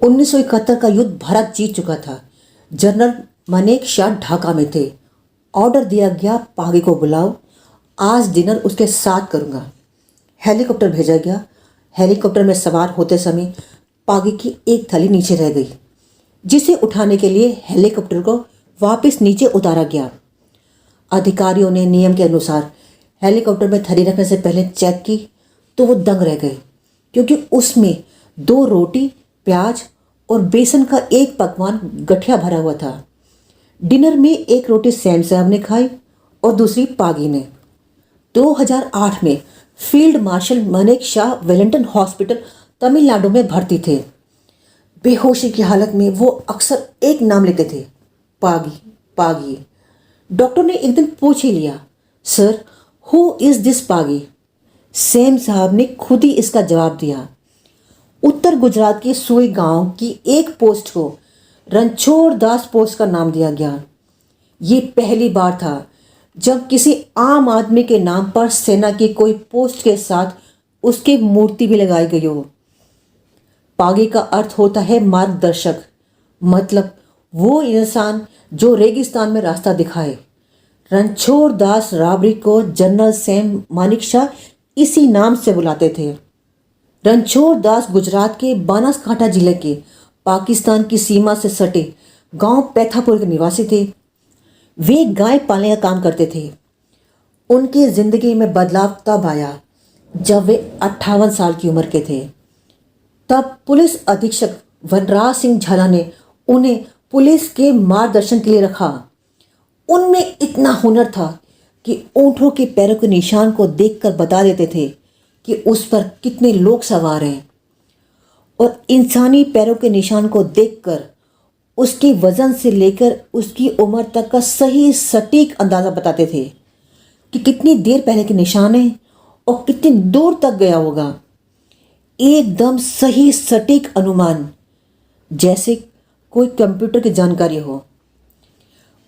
1971 का युद्ध भारत जीत चुका था। जनरल मानेकशॉ ढाका में थे। ऑर्डर दिया गया, पागी को बुलाओ, आज डिनर उसके साथ करूंगा। हेलीकॉप्टर भेजा गया। हेलीकॉप्टर में सवार होते समय पागी की एक थैली नीचे रह गई, जिसे उठाने के लिए हेलीकॉप्टर को वापस नीचे उतारा गया। अधिकारियों ने नियम के अनुसार हेलीकॉप्टर में थैली रखने से पहले चेक की तो वो दंग रह गए, क्योंकि उसमें 2 रोटी, प्याज और बेसन का एक पकवान गठिया भरा हुआ था। डिनर में एक रोटी सैम साहब ने खाई और दूसरी पागी ने। 2008 में field marshal Manekshaw Wellington hospital Tamil Nadu में भर्ती थे। बेहोशी की हालत में वो अक्सर एक नाम लेते थे, पागी पागी। डॉक्टर ने एक दिन पूछ ही लिया, sir who is this Pagi? Sam साहब ने खुद ही इसका जवाब दिया। उत्तर गुजरात के सुई गांव की एक पोस्ट को रणछोड़ दास पोस्ट का नाम दिया गया। ये पहली बार था जब किसी आम आदमी के नाम पर सेना की कोई पोस्ट के साथ उसकी मूर्ति भी लगाई गई हो। पागी का अर्थ होता है मार्गदर्शक, मतलब वो इंसान जो रेगिस्तान में रास्ता दिखाए। रणछोड़ दास राबरी को जनरल सैम मानेकशॉ इसी नाम से बुलाते थे। रणछोड़ दास गुजरात के बनासकांठा जिले के पाकिस्तान की सीमा से सटे गांव पैथापुर के निवासी थे। वे गाय पालने का काम करते थे। उनकी जिंदगी में बदलाव तब आया जब वे 58 साल की उम्र के थे। तब पुलिस अधीक्षक वनराज सिंह झाला ने उन्हें पुलिस के मार्गदर्शन के लिए रखा। उनमें इतना हुनर था कि ऊँटों के पैरों के निशान को देखकर बता देते थे कि उस पर कितने लोग सवार हैं, और इंसानी पैरों के निशान को देखकर उसके वजन से लेकर उसकी उम्र तक का सही सटीक अंदाज़ा बताते थे कि कितनी देर पहले के निशान है और कितनी दूर तक गया होगा। एकदम सही सटीक अनुमान, जैसे कोई कंप्यूटर की जानकारी हो।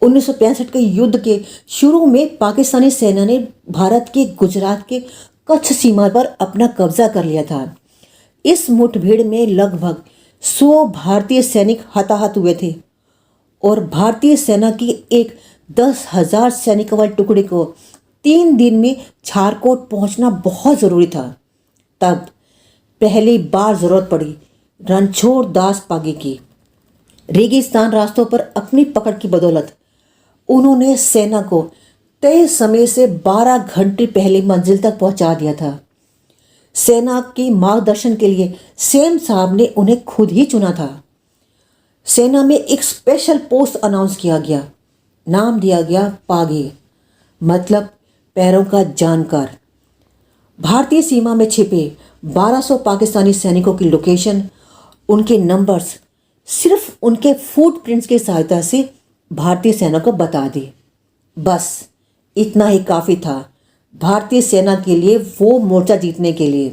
1965 के युद्ध के शुरू में पाकिस्तानी सेना ने भारत के गुजरात के कच्छ सीमा पर अपना कब्जा कर लिया था। इस मुठभेड़ में लगभग 100 भारतीय सैनिक हताहत हुए थे और भारतीय सेना की एक 10,000 सैनिकों वाले टुकड़े को 3 दिन में झारकोट पहुंचना बहुत ज़रूरी था। तब पहली बार ज़रूरत पड़ी रणछोड़ दास पागी की। रेगिस्तान रास्तों पर अपनी पकड़ की बदौलत उन्होंने सेना को तय समय से 12 घंटे पहले मंजिल तक पहुंचा दिया था। सेना के मार्गदर्शन के लिए सैम साहब ने उन्हें खुद ही चुना था। सेना में एक स्पेशल पोस्ट अनाउंस किया गया। नाम दिया गया पागी, मतलब पैरों का जानकार। भारतीय सीमा में छिपे 1200 पाकिस्तानी सैनिकों की लोकेशन, उनके नंबर्स सिर्फ उनके फुटप्रिंट्स की सहायता से भारतीय सेना को बता दी। बस इतना ही काफ़ी था भारतीय सेना के लिए वो मोर्चा जीतने के लिए।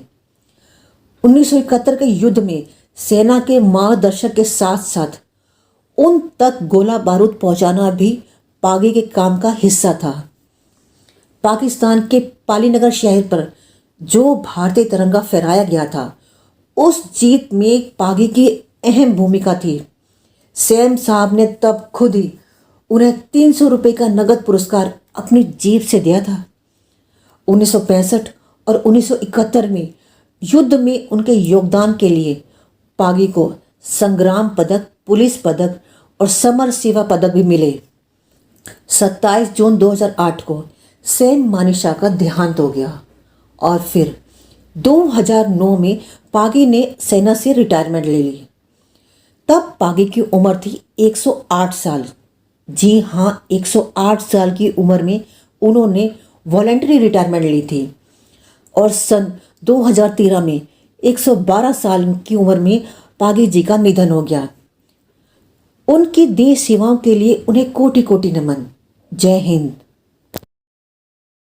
1971 के युद्ध में सेना के मार्गदर्शक के साथ साथ उन तक गोला बारूद पहुंचाना भी पागी के काम का हिस्सा था। पाकिस्तान के पालीनगर शहर पर जो भारतीय तिरंगा फहराया गया था, उस जीत में पागी की अहम भूमिका थी। सैम साहब ने तब खुद ही उन्हें 300 रुपये का नगद पुरस्कार अपनी जेब से दिया था। 1965 और 1971 में युद्ध में उनके योगदान के लिए पागी को संग्राम पदक, पुलिस पदक और समर सेवा पदक भी मिले। 27 जून 2008 को सैम मानेकशॉ का देहांत हो गया और फिर 2009 में पागी ने सेना से रिटायरमेंट ले ली। तब पागी की उम्र थी 108 साल। जी हाँ, 108 साल की उम्र में उन्होंने वॉलंटरी रिटायरमेंट ली थी और सन 2013 में 112 साल की उम्र में पागी जी का निधन हो गया। उनकी देश सेवाओं के लिए उन्हें कोटि कोटि नमन। जय हिंद।